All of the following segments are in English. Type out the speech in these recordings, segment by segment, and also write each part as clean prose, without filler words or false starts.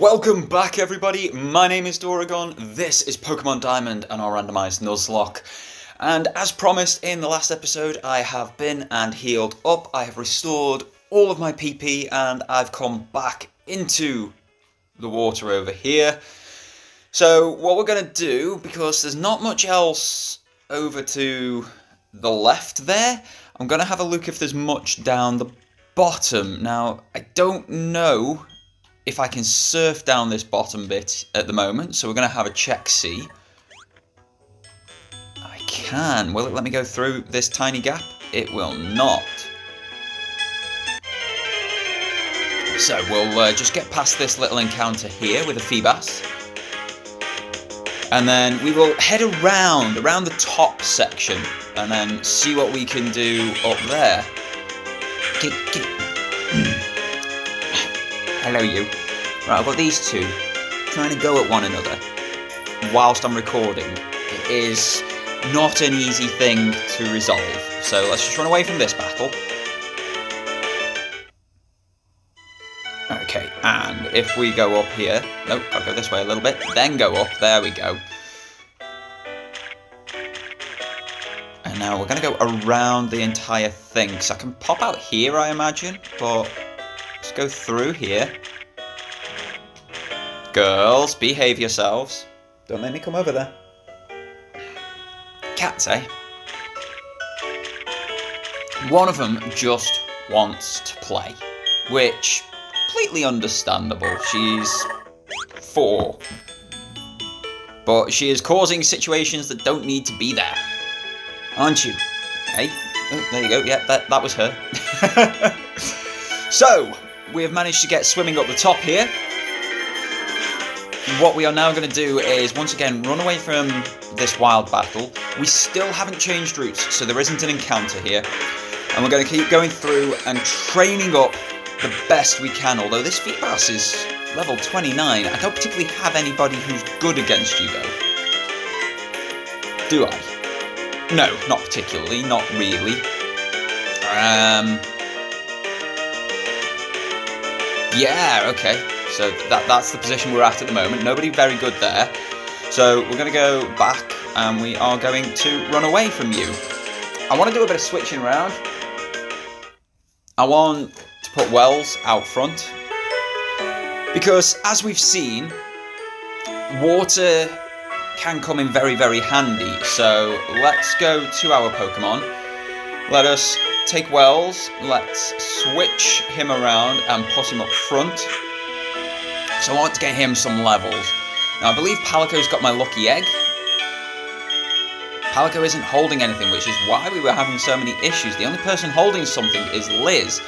Welcome back, everybody. My name is Doragon. This is Pokemon Diamond and our randomised Nuzlocke. And as promised in the last episode, I have been and healed up. I have restored all of my PP and I've come back into the water over here. So what we're going to do, because there's not much else over to the left there, I'm going to have a look if there's much down the bottom. Now, I don't know if I can surf down this bottom bit at the moment, so we're going to have a check-see. I can. Will it let me go through this tiny gap? It will not. So we'll just get past this little encounter here with a Feebas. And then we will head around the top section and then see what we can do up there. Hello, you. Right, I've got these two trying to go at one another whilst I'm recording. It is not an easy thing to resolve. So let's just run away from this battle. Okay, and if we go up here... Nope, gotta go this way a little bit. Then go up. There we go. And now we're going to go around the entire thing. So I can pop out here, I imagine. But let's go through here. Girls, behave yourselves. Don't make me come over there. Cats, eh? One of them just wants to play, which completely understandable. She's 4. But she is causing situations that don't need to be there. Aren't you? Hey? Oh, there you go. Yeah, that was her. So, we have managed to get swimming up the top here. What we are now going to do is, once again, run away from this wild battle. We still haven't changed routes, so there isn't an encounter here. And we're going to keep going through and training up the best we can. Although this Feebas is level 29, I don't particularly have anybody who's good against you, though. Do I? No, not particularly, not really. Yeah, okay. So that's the position we're at the moment. Nobody very good there. So we're going to go back and we are going to run away from you. I want to do a bit of switching around. I want to put Wells out front. Because as we've seen, water can come in very, very handy. So let's go to our Pokemon. Let us take Wells. Let's switch him around and put him up front. So I want to get him some levels. Now I believe Palico's got my lucky egg. Palico isn't holding anything, which is why we were having so many issues. The only person holding something is Liz.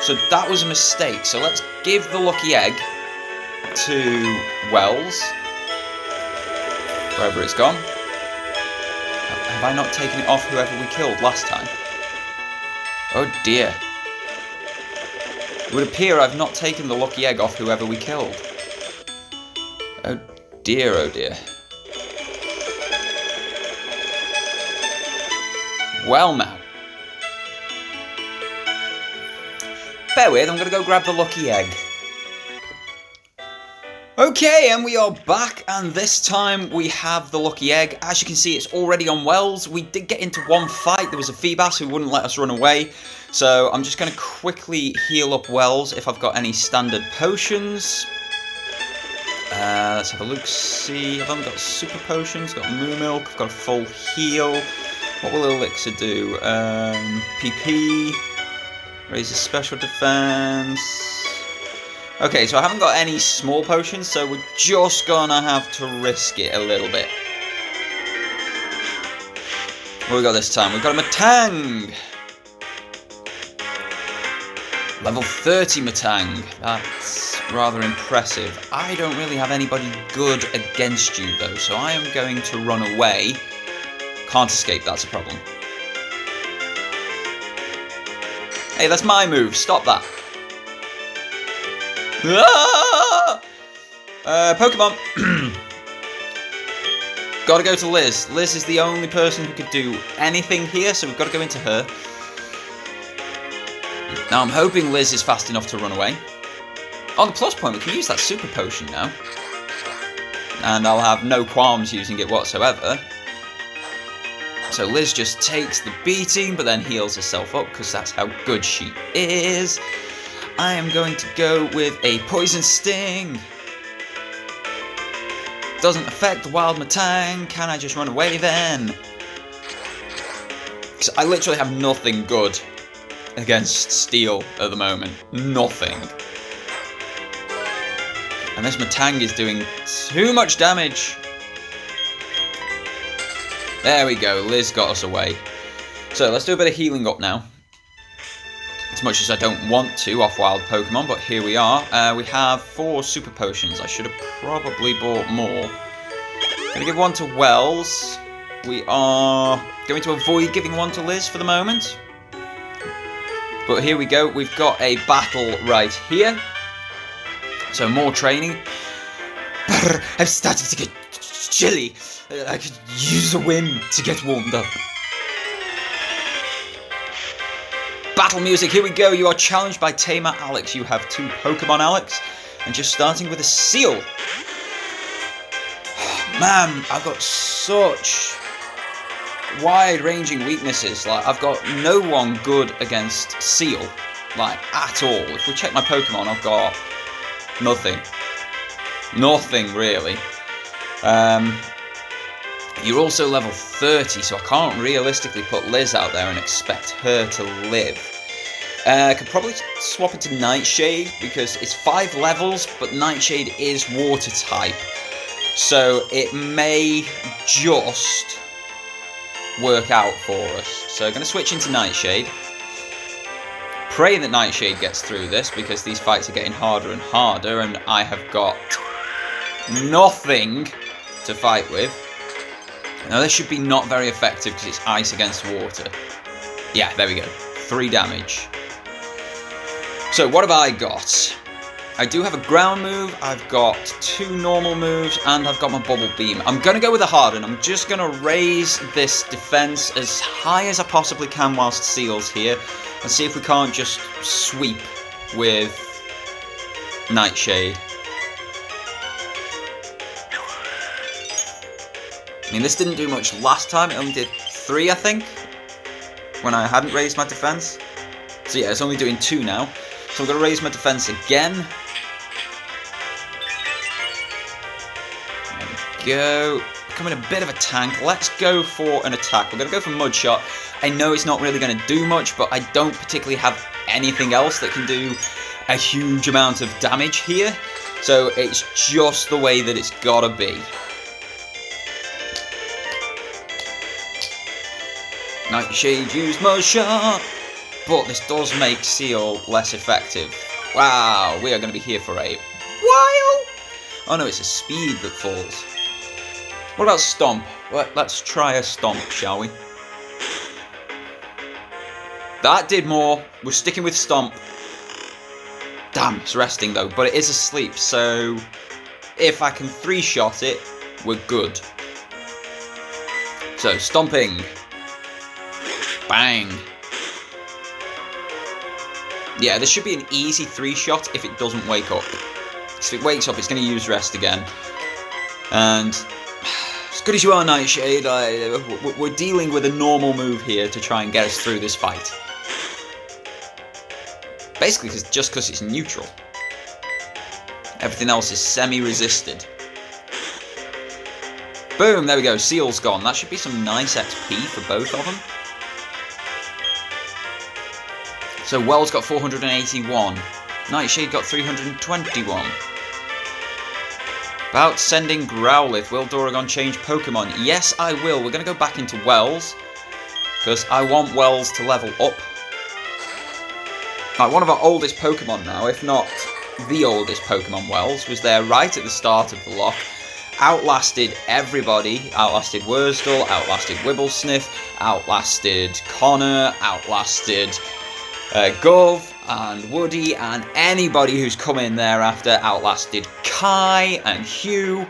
So that was a mistake. So let's give the lucky egg to Wells. Wherever it's gone. Have I not taken it off whoever we killed last time? Oh dear. It would appear I've not taken the lucky egg off whoever we killed. Oh dear, oh dear. Well now. Bear with, I'm going to go grab the lucky egg. Okay, and we are back, and this time we have the lucky egg. As you can see, it's already on Wells. We did get into one fight. There was a Feebas who wouldn't let us run away. So I'm just going to quickly heal up Wells if I've got any standard potions. Let's have a look, see. I've only got super potions, got moo milk, I've got a full heal. What will Elixir do? PP, raises special defense. Okay, so I haven't got any small potions, so we're just gonna have to risk it a little bit. What we got this time? We've got a Matang! Level 30 Matang. That's rather impressive. I don't really have anybody good against you, though, so I am going to run away. Can't escape, that's a problem. Hey, that's my move. Stop that. Ah! Pokemon. Gotta go to Liz. Liz is the only person who could do anything here, so we've got to go into her. Now I'm hoping Liz is fast enough to run away. On the plus point, we can use that super potion now. And I'll have no qualms using it whatsoever. So Liz just takes the beating, but then heals herself up, because that's how good she is. I am going to go with a Poison Sting. Doesn't affect the Wild Matang. Can I just run away then? So I literally have nothing good against Steel at the moment. Nothing. And this Matang is doing too much damage. There we go, Liz got us away. So let's do a bit of healing up now. As much as I don't want to off wild Pokemon, but here we are. We have 4 super potions. I should have probably bought more. Gonna give one to Wells. We are going to avoid giving one to Liz for the moment. But here we go, we've got a battle right here. So more training. Brr, I'm starting to get chilly. I could use a win to get warmed up. Battle music, here we go. You are challenged by Tamer Alex. You have 2 Pokemon, Alex. And just starting with a Seal. Man, I've got such wide-ranging weaknesses. Like, I've got no one good against Seal. Like, at all. If we check my Pokemon, I've got nothing. Nothing, really. You're also level 30, so I can't realistically put Liz out there and expect her to live. I could probably swap it to Nightshade, because it's 5 levels, but Nightshade is water type. So it may just work out for us. So I'm going to switch into Nightshade. Pray that Nightshade gets through this, because these fights are getting harder and harder, and I have got nothing to fight with. Now this should be not very effective because it's ice against water. Yeah, there we go. 3 damage. So what have I got? I do have a ground move, I've got 2 normal moves, and I've got my Bubble Beam. I'm going to go with a Harden. I'm just going to raise this defense as high as I possibly can whilst Seal's here, and see if we can't just sweep with Nightshade. I mean, this didn't do much last time. It only did 3, I think, when I hadn't raised my defense. So yeah, it's only doing 2 now. So I'm going to raise my defense again. There we go. Becoming a bit of a tank. Let's go for an attack. We're going to go for Mud Shot. I know it's not really going to do much, but I don't particularly have anything else that can do a huge amount of damage here. So it's just the way that it's got to be. Nightshade used Mud Shot, but this does make Seal less effective. Wow, we are going to be here for a while. Oh no, it's a speed that falls. What about Stomp? Let's try a Stomp, shall we? That did more. We're sticking with Stomp. Damn, it's resting though, but it is asleep, so if I can 3-shot it, we're good. So, Stomping. Bang. Yeah, this should be an easy 3-shot if it doesn't wake up. So if it wakes up, it's going to use Rest again. And as good as you are, Nightshade, we're dealing with a normal move here to try and get us through this fight. Basically, just because it's neutral. Everything else is semi-resisted. Boom, there we go, Seal's gone. That should be some nice XP for both of them. So Wells got 481. Nightshade got 321. About sending Growlithe. Will Doragon change Pokemon? Yes, I will. We're going to go back into Wells, because I want Wells to level up. Like, one of our oldest Pokemon now, if not the oldest Pokemon, Wells, was there right at the start of the lock. Outlasted everybody. Outlasted Wurzdal, outlasted Wibblesniff, outlasted Connor, outlasted Gov and Woody, and anybody who's come in thereafter. Outlasted Kai and Hugh.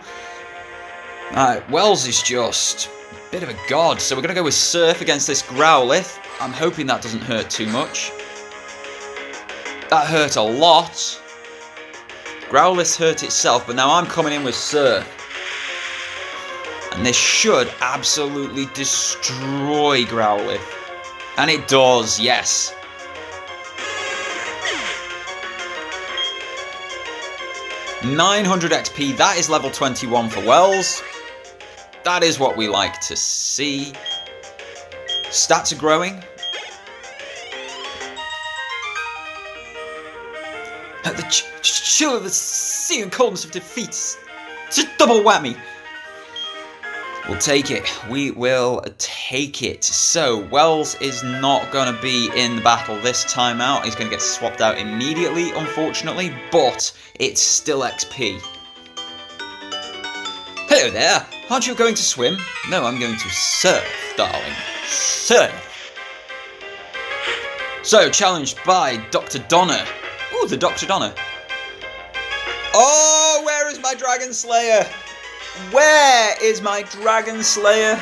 Wells is just a bit of a god, so we're going to go with Surf against this Growlithe. I'm hoping that doesn't hurt too much. That hurt a lot. Growlithe hurt itself, but now I'm coming in with Surf. And this should absolutely destroy Growlithe. And it does, yes. $900 XP, that is level 21 for Wells. That is what we like to see. Stats are growing. The chill of the sea and coldness of defeat. It's a double whammy. We'll take it. We will take it. So, Wells is not going to be in the battle this time out. He's going to get swapped out immediately, unfortunately. But it's still XP. Hello there. Aren't you going to swim? No, I'm going to surf, darling. Surf. So, challenged by Dr. Donner. Ooh, the Dr. Donner. Oh, where is my Dragon Slayer? Where is my Dragon Slayer?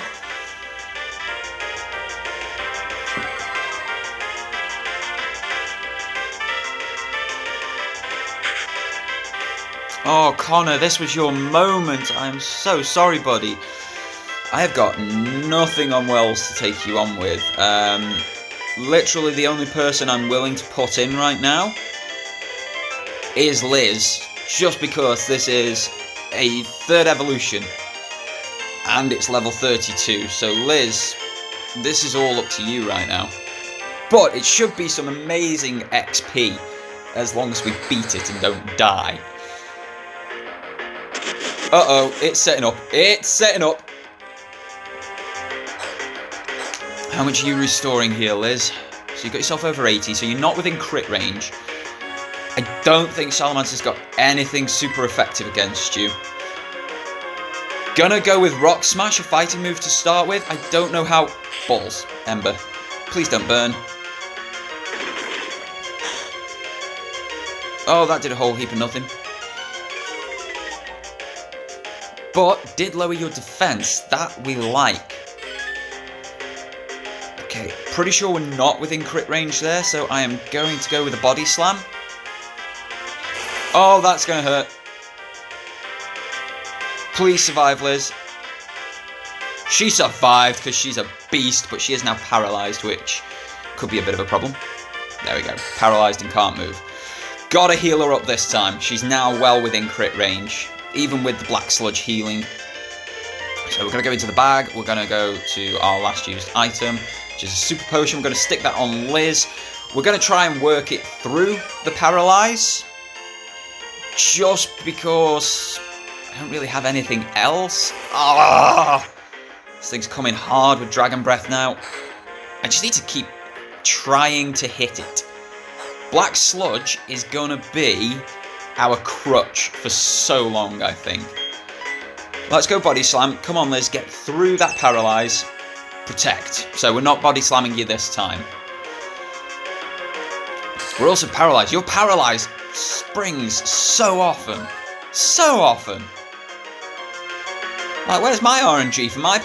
Oh, Connor, this was your moment. I'm so sorry, buddy. I have got nothing on Wells to take you on with. Literally the only person I'm willing to put in right now is Liz, just because this is a third evolution and it's level 32. So Liz, this is all up to you right now. But it should be some amazing XP as long as we beat it and don't die. Uh-oh, it's setting up. It's setting up. How much are you restoring here, Liz? So you got yourself over 80, so you're not within crit range. I don't think Salamancer's got anything super effective against you. Gonna go with Rock Smash, a fighting move to start with. I don't know how... Balls, Ember. Please don't burn. Oh, that did a whole heap of nothing. But did lower your defense. That we like. Okay, pretty sure we're not within crit range there, so I am going to go with a Body Slam. Oh, that's going to hurt. Please survive, Liz. She survived because she's a beast, but she is now paralysed, which could be a bit of a problem. There we go. Paralysed and can't move. Gotta heal her up this time. She's now well within crit range, even with the Black Sludge healing. So we're going to go into the bag. We're going to go to our last used item, which is a Super Potion. We're going to stick that on Liz. We're going to try and work it through the Paralyze, just because I don't really have anything else. Ah, this thing's coming hard with Dragon Breath now. I just need to keep trying to hit it. Black Sludge is going to be our crutch for so long, I think. Let's go Body Slam. Come on, Liz, get through that Paralyze. Protect. So we're not Body Slamming you this time. We're also Paralyzed. You're Paralyzed springs so often. So often. Like, where's my RNG for my,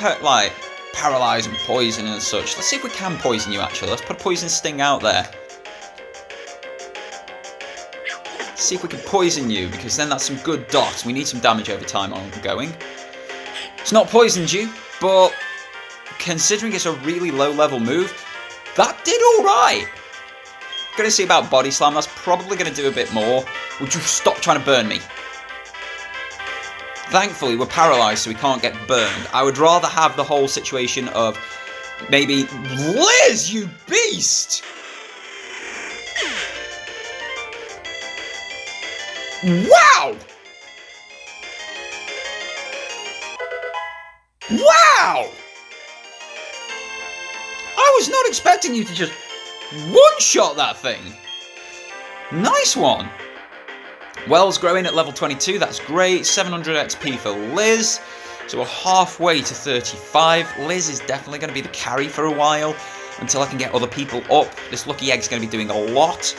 Paralyze and Poison and such? Let's see if we can poison you, actually. Let's put a Poison Sting out there. See if we can poison you, because then that's some good dots. We need some damage over time ongoing. It's not poisoned you, but considering it's a really low level move, that did alright. Gonna see about Body Slam, that's probably gonna do a bit more. Would you stop trying to burn me? Thankfully we're paralysed so we can't get burned. I would rather have the whole situation of maybe Liz, you beast! Wow! Wow! I was not expecting you to just one-shot that thing. Nice one. Wells growing at level 22, that's great. 700 XP for Liz. So we're halfway to 35. Liz is definitely going to be the carry for a while until I can get other people up. This Lucky Egg's going to be doing a lot.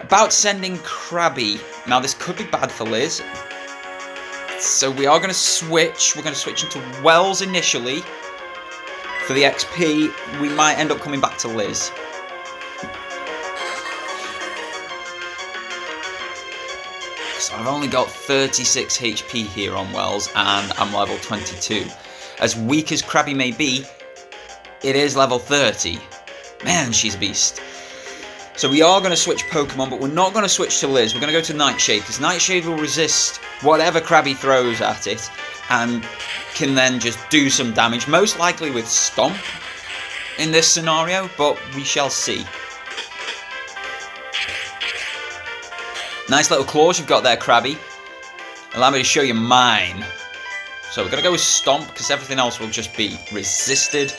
About sending Krabby. Now this could be bad for Liz. So we are going to switch. We're going to switch into Wells initially. For the XP, we might end up coming back to Liz. So I've only got 36 HP here on Wells, and I'm level 22. As weak as Krabby may be, it is level 30. Man, she's a beast. So we are going to switch Pokemon, but we're not going to switch to Liz. We're going to go to Nightshade, because Nightshade will resist whatever Krabby throws at it, and can then just do some damage, most likely with Stomp in this scenario, but we shall see. Nice little claws you've got there, Krabby. Allow me to show you mine. So we're going to go with Stomp, because everything else will just be resisted.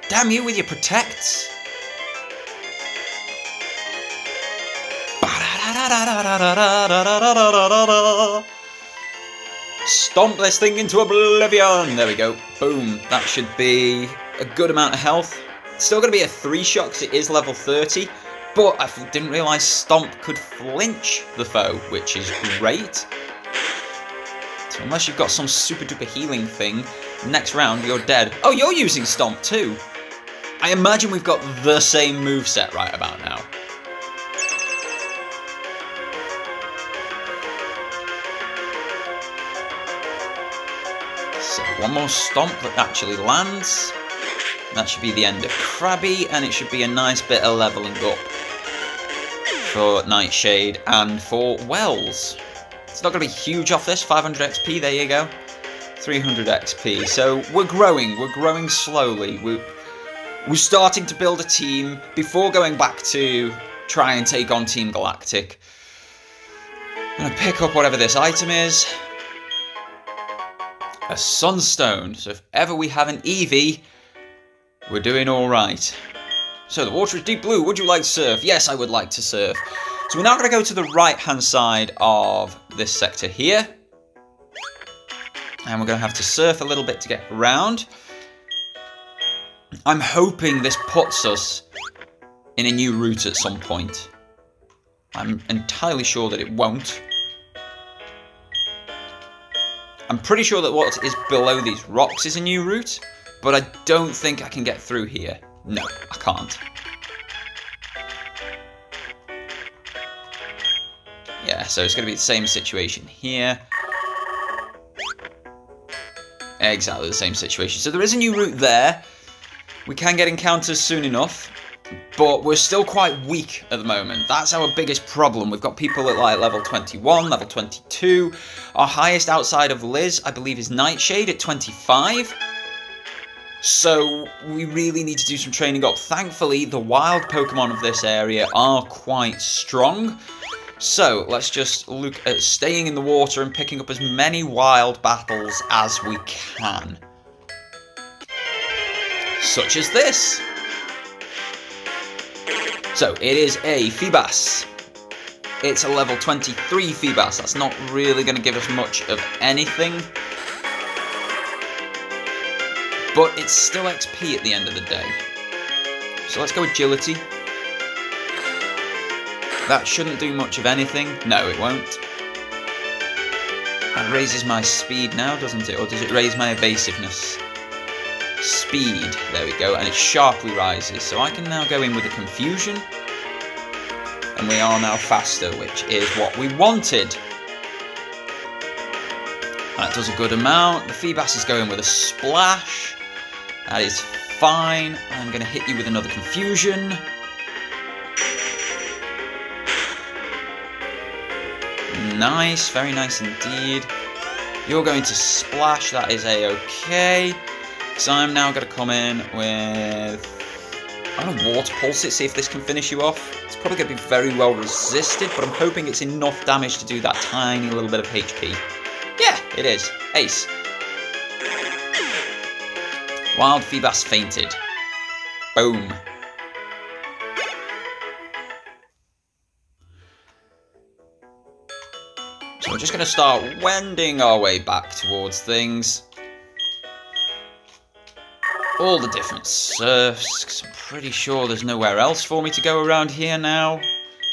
Damn you with your protects. Stomp this thing into oblivion. There we go. Boom. That should be a good amount of health. It's still going to be a 3-shot because it is level 30. But I didn't realise Stomp could flinch the foe, which is great. So unless you've got some super duper healing thing, next round you're dead. Oh, you're using Stomp too. I imagine we've got the same moveset right about now. So one more Stomp that actually lands. That should be the end of Krabby, and it should be a nice bit of leveling up for Nightshade and for Wells. It's not going to be huge off this, 500 XP, there you go. 300 XP, so we're growing slowly. We're starting to build a team before going back to try and take on Team Galactic. I'm going to pick up whatever this item is. A Sunstone, so if ever we have an Eevee, we're doing alright. So the water is deep blue, would you like to surf? Yes, I would like to surf. So we're now going to go to the right hand side of this sector here. And we're going to have to surf a little bit to get around. I'm hoping this puts us in a new route at some point. I'm entirely sure that it won't. I'm pretty sure that what is below these rocks is a new route, but I don't think I can get through here. No, I can't. Yeah, so it's going to be the same situation here. Exactly the same situation. So there is a new route there. We can get encounters soon enough, but we're still quite weak at the moment. That's our biggest problem. We've got people at like level 21, level 22. Our highest outside of Liz, I believe, is Nightshade at 25. So we really need to do some training up. Thankfully, the wild Pokemon of this area are quite strong. So let's just look at staying in the water and picking up as many wild battles as we can. Such as this. So it is a Feebas. It's a level 23 Feebas. That's not really going to give us much of anything. But it's still XP at the end of the day. So let's go Agility. That shouldn't do much of anything. No, it won't. That raises my speed now, doesn't it? Or does it raise my evasiveness? Speed. There we go. And it sharply rises. So I can now go in with a Confusion. And we are now faster, which is what we wanted. That does a good amount. The Feebas is going with a Splash. That is fine. I'm going to hit you with another Confusion. Nice, very nice indeed. You're going to Splash, that is a-okay. So I'm now going to come in with... I'm going to Water Pulse it, see if this can finish you off. It's probably going to be very well resisted, but I'm hoping it's enough damage to do that tiny little bit of HP. Yeah, it is. Ace. Wild Feebas fainted. Boom. So we're just going to start wending our way back towards things. All the different surfs, 'cause I'm pretty sure there's nowhere else for me to go around here now.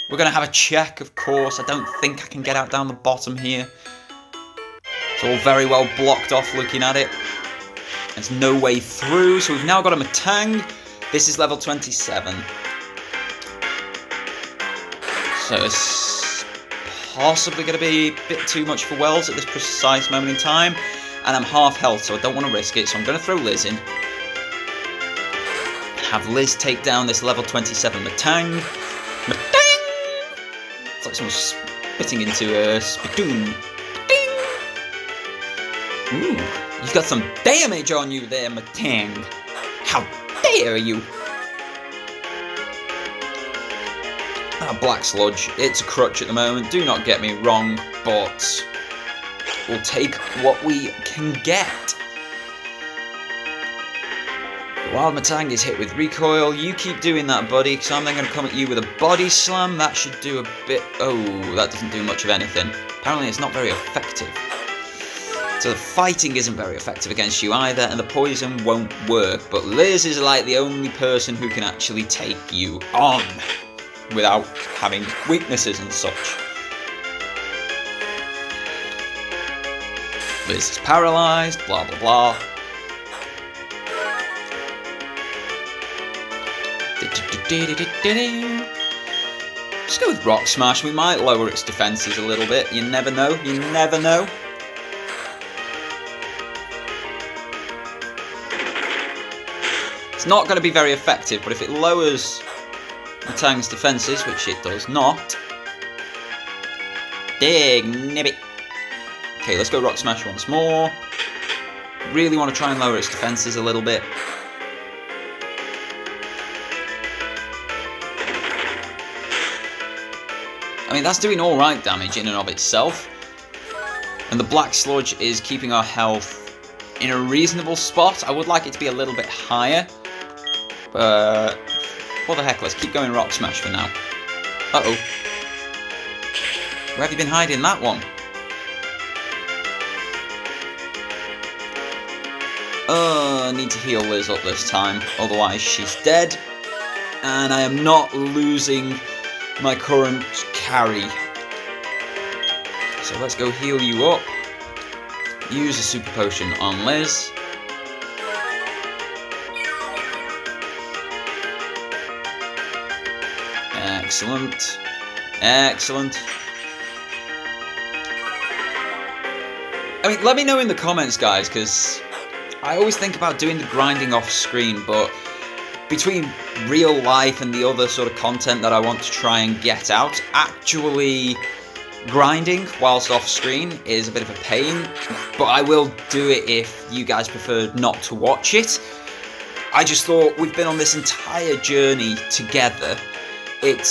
We're going to have a check, of course. I don't think I can get out down the bottom here. It's all very well blocked off looking at it. There's no way through, so we've now got a Matang. This is level 27. So it's possibly going to be a bit too much for Wells at this precise moment in time. And I'm half health, so I don't want to risk it. So I'm going to throw Liz in. Have Liz take down this level 27 Matang. Matang! It's like someone's spitting into a spittoon. Ding! Ooh, you've got some damage on you there, Matang. How dare you! Black Sludge, it's a crutch at the moment, do not get me wrong, but we'll take what we can get. Wild Matang is hit with recoil. You keep doing that, buddy, because I'm then going to come at you with a body slam. That should do a bit... Oh, that doesn't do much of anything. Apparently it's not very effective. So the fighting isn't very effective against you either, and the poison won't work. But Liz is like the only person who can actually take you on without having weaknesses and such. Liz is paralysed, blah blah blah. Let's go with Rock Smash. We might lower its defences a little bit. You never know. You never know. It's not going to be very effective, but if it lowers Matang's defences, which it does not. Dig nibbit. Okay, let's go Rock Smash once more. Really want to try and lower its defences a little bit. I mean, that's doing alright damage in and of itself. And the Black Sludge is keeping our health in a reasonable spot. I would like it to be a little bit higher. But what the heck, let's keep going Rock Smash for now. Uh-oh. Where have you been hiding that one? I need to heal Liz up this time, otherwise she's dead. And I am not losing my current carry. So let's go heal you up. Use a super potion on Liz. Excellent. Excellent. I mean, let me know in the comments, guys, because I always think about doing the grinding off screen, but between real life and the other sort of content that I want to try and get out, actually grinding whilst off screen is a bit of a pain, but I will do it if you guys prefer not to watch it. I just thought we've been on this entire journey together. It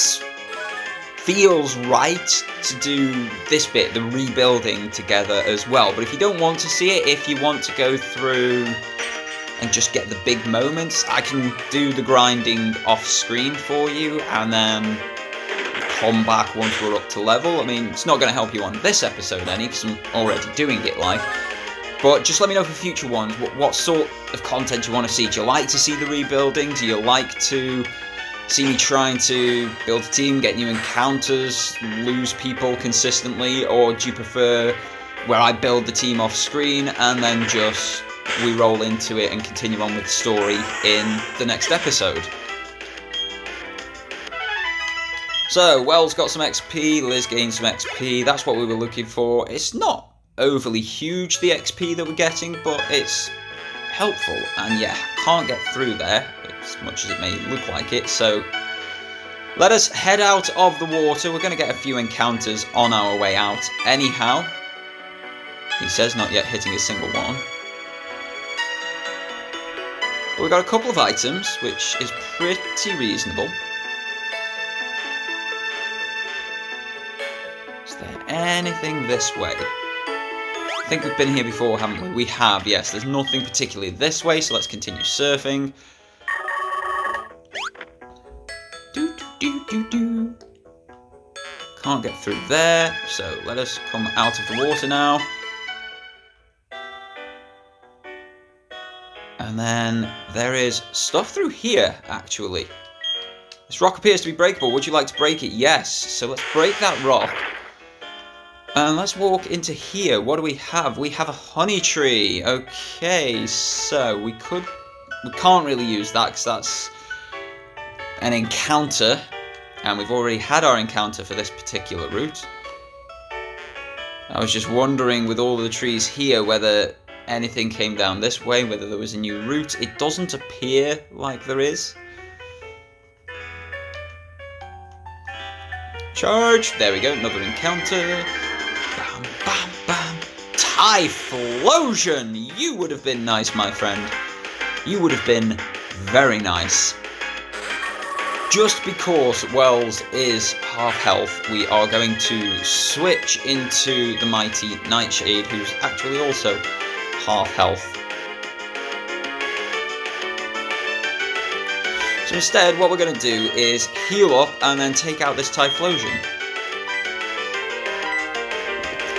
feels right to do this bit, the rebuilding, together as well. But if you don't want to see it, if you want to go through and just get the big moments, I can do the grinding off screen for you and then come back once we're up to level. I mean, it's not going to help you on this episode any, because I'm already doing it live. But just let me know for future ones what sort of content you want to see. Do you like to see the rebuilding? Do you like to see me trying to build a team, get new encounters, lose people consistently? Or do you prefer where I build the team off screen and then just we roll into it and continue on with the story in the next episode? So, Wells got some XP, Liz gained some XP, that's what we were looking for. It's not overly huge, the XP that we're getting, but it's helpful. And yeah, can't get through there, as much as it may look like it, so let us head out of the water. We're going to get a few encounters on our way out anyhow. He says not yet hitting a single one. But we've got a couple of items, which is pretty reasonable. Is there anything this way? I think we've been here before, haven't we? We have, yes. There's nothing particularly this way, so let's continue surfing. Can't get through there, so let us come out of the water now. And then there is stuff through here, actually. This rock appears to be breakable. Would you like to break it? Yes. So let's break that rock. And let's walk into here. What do we have? We have a honey tree. Okay, so we can't really use that because that's an encounter. And we've already had our encounter for this particular route. I was just wondering with all the trees here whether anything came down this way, whether there was a new route. It doesn't appear like there is. Charge! There we go, another encounter. Bam, bam, bam. Typhlosion! You would have been nice, my friend. You would have been very nice. Just because Wells is half health, we are going to switch into the mighty Nightshade, who's actually also half health. So instead, what we're going to do is heal up and then take out this Typhlosion.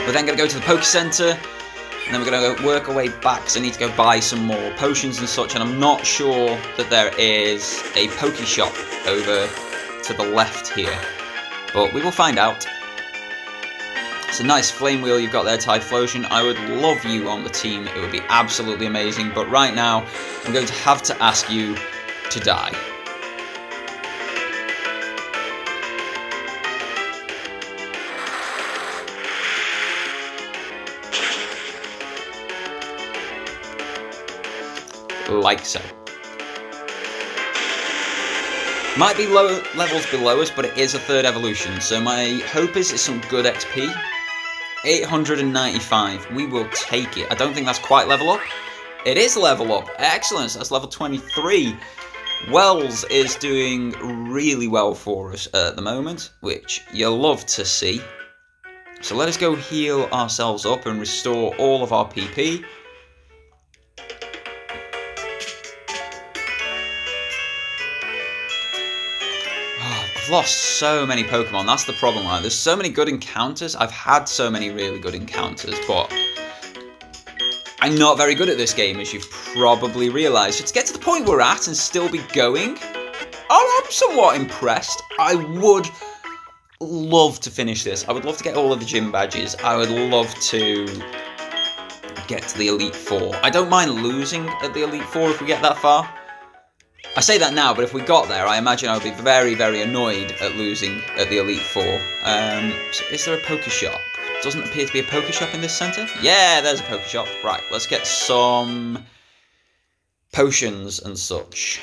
We're then going to go to the Poke Center, and then we're going to work our way back, because I need to go buy some more potions and such, and I'm not sure that there is a Poke Shop over to the left here, but we will find out. It's a nice flame wheel you've got there, Typhlosion. I would love you on the team, it would be absolutely amazing, but right now I'm going to have to ask you to die. Like so. Might be low levels below us, but it is a third evolution, so my hope is it's some good XP. 895, we will take it. I don't think that's quite level up. It is level up, excellent, so that's level 23. Wells is doing really well for us at the moment, which you'll love to see. So let us go heal ourselves up and restore all of our PP. Lost so many Pokemon, that's the problem. Like, there's so many good encounters. I've had so many really good encounters, but I'm not very good at this game, as you've probably realised. So to get to the point we're at and still be going, I'm somewhat impressed. I would love to finish this. I would love to get all of the gym badges. I would love to get to the Elite Four. I don't mind losing at the Elite Four if we get that far. I say that now, but if we got there, I imagine I would be very, very annoyed at losing at the Elite Four. So is there a Poke Shop? Doesn't appear to be a Poke Shop in this centre. Yeah, there's a Poke Shop. Right, let's get some potions and such.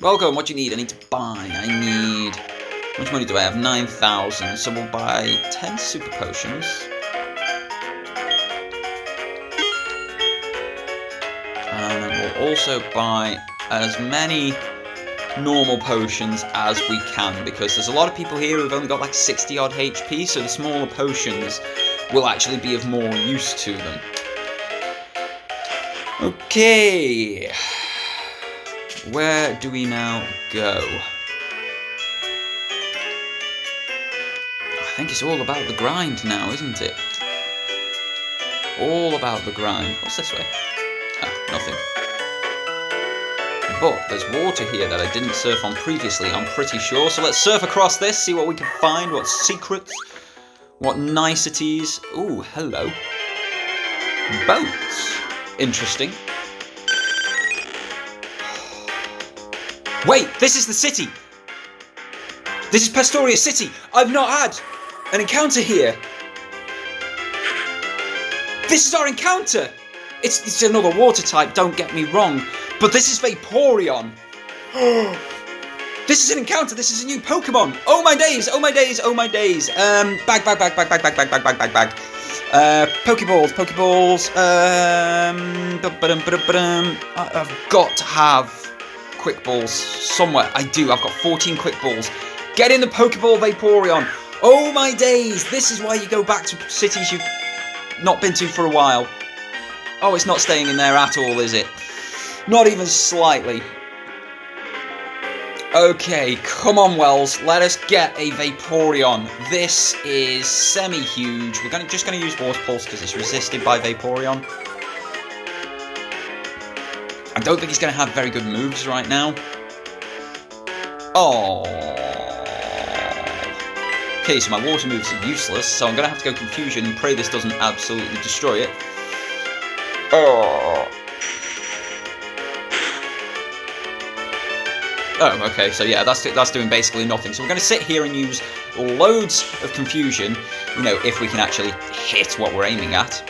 Welcome, what do you need? I need to buy. I need... How much money do I have? 9,000. So we'll buy 10 Super Potions. And then we'll also buy as many normal potions as we can, because there's a lot of people here who've only got like 60 odd HP, so the smaller potions will actually be of more use to them. Okay, where do we now go? I think it's all about the grind now, isn't it? All about the grind. What's this way? Ah, nothing. But there's water here that I didn't surf on previously, I'm pretty sure. So let's surf across this, see what we can find, what secrets, what niceties. Ooh, hello. Boats. Interesting. Wait, this is the city. This is Pastoria City. I've not had an encounter here. This is our encounter. It's another water type, don't get me wrong. But this is Vaporeon. This is an encounter. This is a new Pokemon. Oh my days. Oh my days. Oh my days. Bag. Pokeballs. I've got to have Quick Balls somewhere. I do. I've got 14 Quick Balls. Get in the Pokeball, Vaporeon. Oh my days. This is why you go back to cities you've not been to for a while. Oh, it's not staying in there at all, is it? Not even slightly. Okay, come on, Wells. Let us get a Vaporeon. This is semi-huge. We're just going to use Water Pulse because it's resisted by Vaporeon. I don't think he's going to have very good moves right now. Oh. Okay, so my water moves are useless, so I'm going to have to go Confusion and pray this doesn't absolutely destroy it. Oh. Oh, okay, so yeah, that's doing basically nothing. So we're going to sit here and use loads of confusion, you know, if we can actually hit what we're aiming at.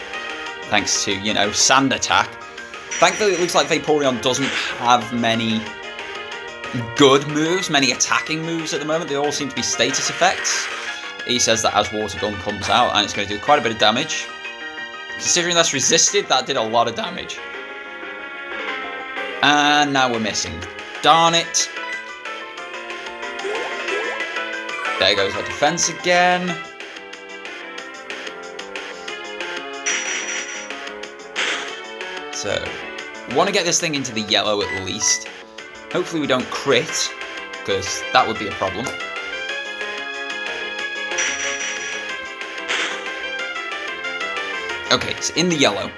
Thanks to, you know, Sand Attack. Thankfully, it looks like Vaporeon doesn't have many good moves, many attacking moves at the moment. They all seem to be status effects. He says that as Water Gun comes out, and it's going to do quite a bit of damage. Considering that's resisted, that did a lot of damage. And now we're missing. Darn it. There goes our defense again. So, we want to get this thing into the yellow at least. Hopefully we don't crit, because that would be a problem. Okay, it's in the yellow.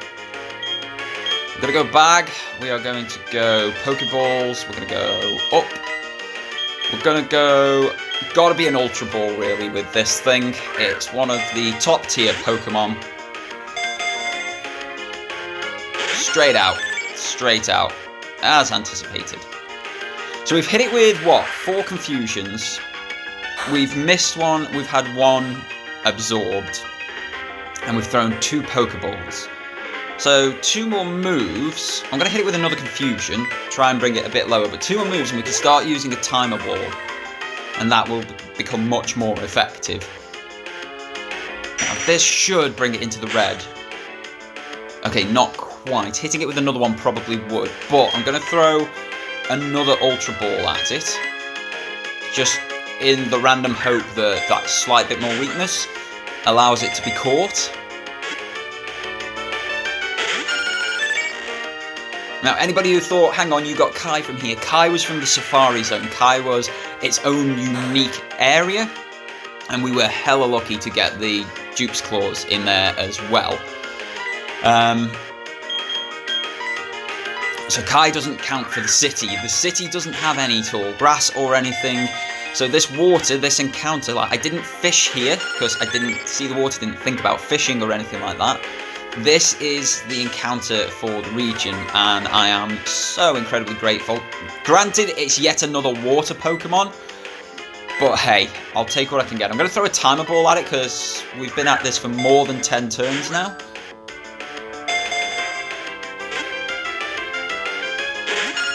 We're going to go bag. We are going to go Pokeballs. We're going to go up. We're going to go... Gotta be an Ultra Ball, really, with this thing. It's one of the top tier Pokemon. Straight out. Straight out. As anticipated. So we've hit it with, what, 4 confusions. We've missed one. We've had one absorbed. And we've thrown 2 Pokeballs. So 2 more moves. I'm going to hit it with another confusion. Try and bring it a bit lower. But 2 more moves and we can start using a timer ball. And that will become much more effective. Now this should bring it into the red. Okay, not quite. Hitting it with another one probably would. But I'm going to throw another Ultra Ball at it. Just in the random hope that that slight bit more weakness allows it to be caught. Now, anybody who thought, hang on, you got Kai from here. Kai was from the Safari Zone. Kai was its own unique area. And we were hella lucky to get the Dupe's Claws in there as well. So Kai doesn't count for the city. The city doesn't have any tall grass or anything. So this water, this encounter, like I didn't fish here because I didn't see the water, didn't think about fishing or anything like that. This is the encounter for the region, and I am so incredibly grateful. Granted, it's yet another water Pokemon, but hey, I'll take what I can get. I'm going to throw a timer ball at it, because we've been at this for more than 10 turns now.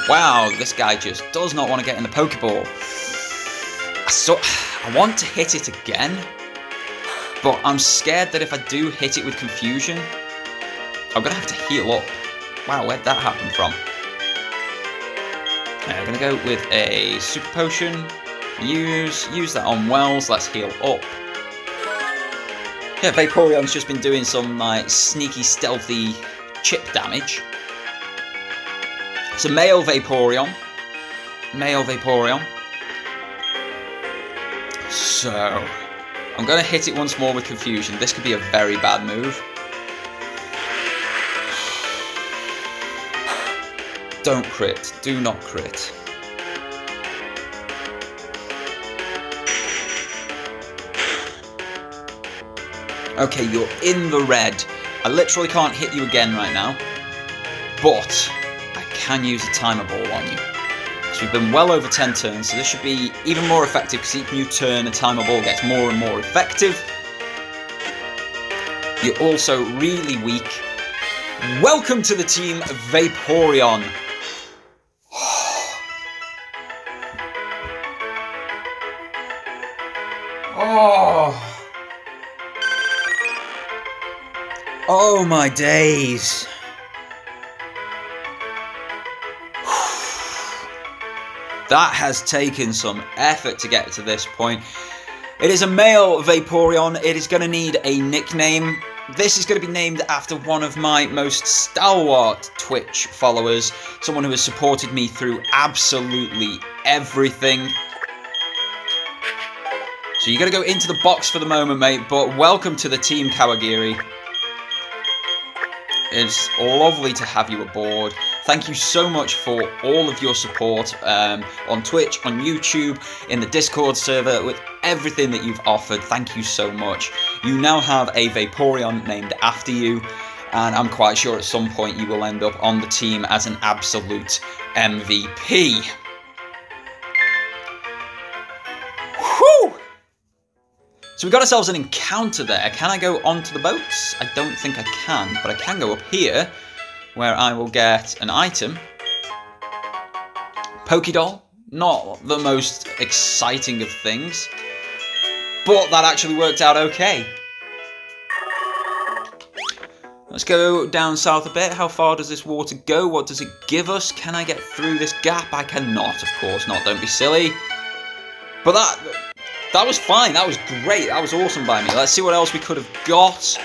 Wow, this guy just does not want to get in the Pokeball. I want to hit it again, but I'm scared that if I do hit it with confusion, I'm going to have to heal up. Wow, where'd that happen from? I'm going to go with a Super Potion. Use that on Wells. Let's heal up. Yeah, Vaporeon's just been doing some like sneaky, stealthy chip damage. It's a male Vaporeon. Male Vaporeon. So, I'm going to hit it once more with confusion. This could be a very bad move. Don't crit. Do not crit. Okay, you're in the red. I literally can't hit you again right now. But I can use a timer ball on you. So we've been well over 10 turns, so this should be even more effective because each new turn a timer ball gets more and more effective. You're also really weak. Welcome to the team Vaporeon. Oh my days. That has taken some effort to get to this point. It is a male Vaporeon. It is going to need a nickname. This is going to be named after one of my most stalwart Twitch followers. Someone who has supported me through absolutely everything. So you're going to go into the box for the moment, mate. But welcome to the team, Kawagiri. It's lovely to have you aboard. Thank you so much for all of your support on Twitch, on YouTube, in the Discord server, with everything that you've offered. Thank you so much. You now have a Vaporeon named after you, and I'm quite sure at some point you will end up on the team as an absolute MVP. Whew! So we got ourselves an encounter there. Can I go onto the boats? I don't think I can, but I can go up here, where I will get an item. Pokédoll. Not the most exciting of things, but that actually worked out okay. Let's go down south a bit. How far does this water go? What does it give us? Can I get through this gap? I cannot, of course not. Don't be silly. But that was fine. That was great. That was awesome by me. Let's see what else we could have got.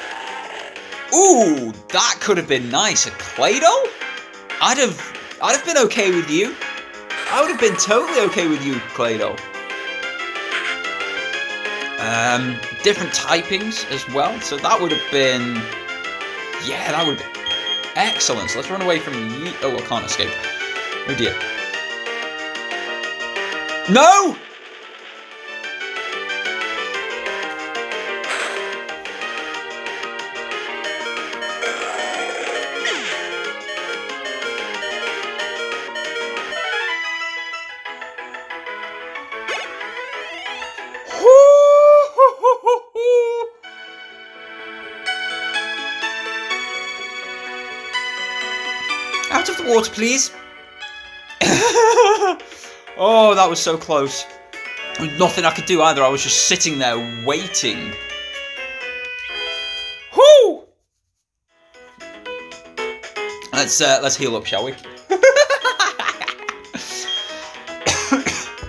Ooh, that could have been nice. A Claydol? I'd have been okay with you. I would have been totally okay with you, Claydol. Different typings as well. So that would have been... Yeah, that would have been excellent. So let's run away from you. Oh, I can't escape. Oh dear. No! Out of the water, please. Oh, that was so close. Nothing I could do either. I was just sitting there waiting. Whoo! Let's heal up, shall we?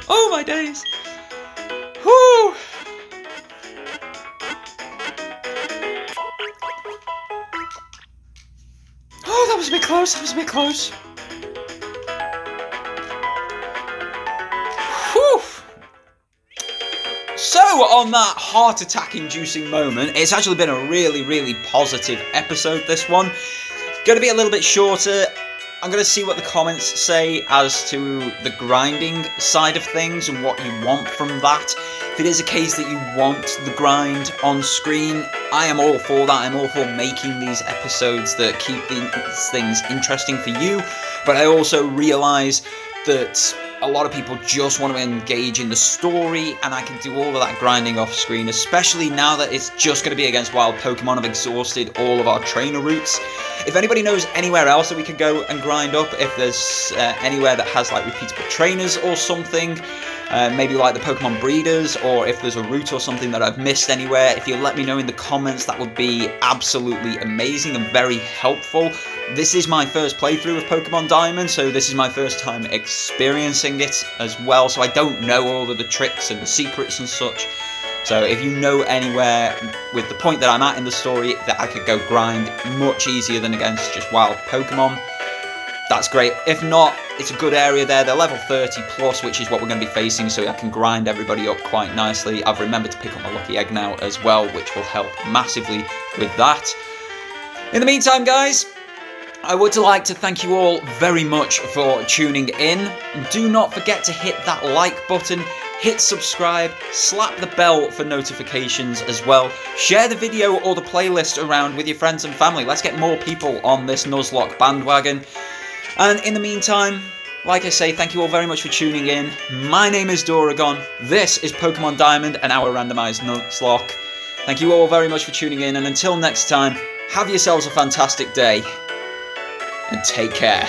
Oh my days. Whoo! Oh, that was a bit close. That was a bit close. Whew. So, on that heart attack inducing moment, it's actually been a really, really positive episode, this one. Going to be a little bit shorter. I'm going to see what the comments say as to the grinding side of things and what you want from that. If it is a case that you want the grind on screen, I am all for that. I'm all for making these episodes that keep these things interesting for you. But I also realise that a lot of people just want to engage in the story, and I can do all of that grinding off screen, especially now that it's just going to be against wild Pokemon. I've exhausted all of our trainer routes. If anybody knows anywhere else that we could go and grind up, if there's anywhere that has like repeatable trainers or something, maybe like the Pokemon breeders, or if there's a route or something that I've missed anywhere, if you let me know in the comments, that would be absolutely amazing and very helpful. This is my first playthrough of Pokemon Diamond, so this is my first time experiencing it as well, so I don't know all of the tricks and the secrets and such. So if you know anywhere with the point that I'm at in the story that I could go grind much easier than against just wild Pokemon, that's great. If not, it's a good area there. They're level 30 plus, which is what we're going to be facing, so I can grind everybody up quite nicely. I've remembered to pick up my lucky egg now as well, which will help massively with that. In the meantime, guys, I would like to thank you all very much for tuning in. Do not forget to hit that like button, hit subscribe, slap the bell for notifications as well. Share the video or the playlist around with your friends and family. Let's get more people on this Nuzlocke bandwagon. And in the meantime, like I say, thank you all very much for tuning in. My name is Doragon. This is Pokemon Diamond and our randomized Nuzlocke. Thank you all very much for tuning in, and until next time, have yourselves a fantastic day. And take care.